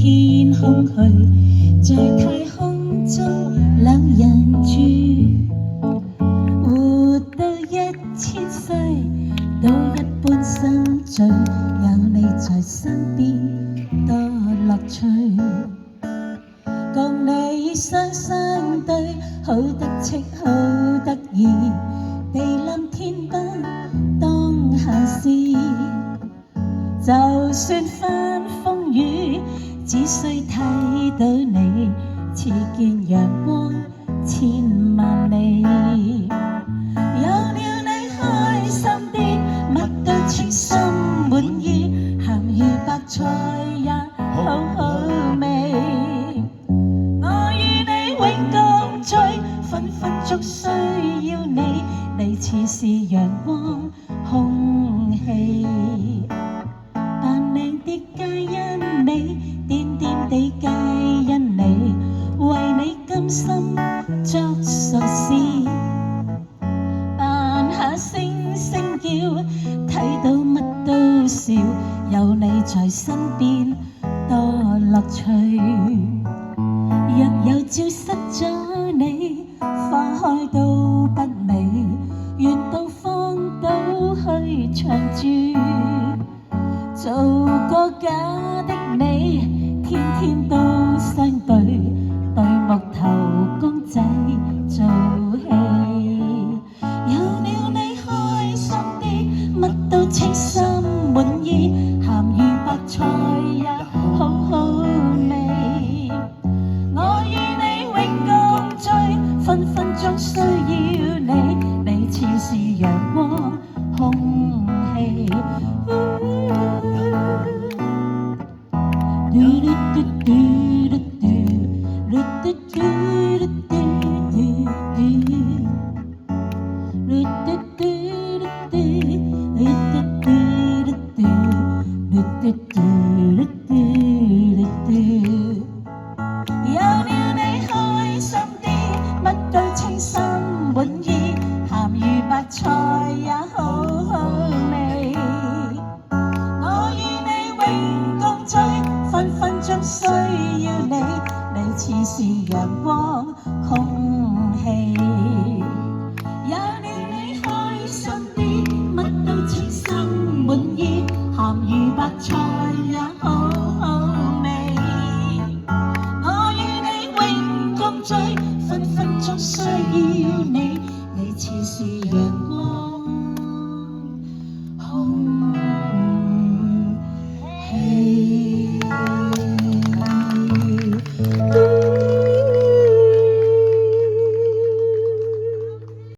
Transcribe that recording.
天空去，在太空中兩人住，活到1000歲，都一般心醉，有你在身邊多樂趣。共你雙雙對，好得戚好得意，地冧天崩當閒事。就算翻風雨，只需睇到你，似見陽光千萬里。有了你開心啲，乜都稱心滿意，鹹魚白菜也好好味。我與你永共聚，分分鐘需要你，你似是陽光空氣。扮靚啲皆因你，癲癲地皆因你，為你甘心作傻事。扮下星星叫，睇到乜都笑，有你在身邊多樂趣。若有朝失咗你，花開都不美，願到荒島去長住。做個假的你，天天都相對，對木頭公仔做戲。有了你開心啲，乜都稱心滿意，鹹魚白菜也好好味。我與你永共聚，分分鐘需要你，你似是陽光空氣。有了你開心啲，乜都稱心滿意，鹹魚白菜也好好味。我與你永共聚，分分鐘需要你，你似是陽光空氣。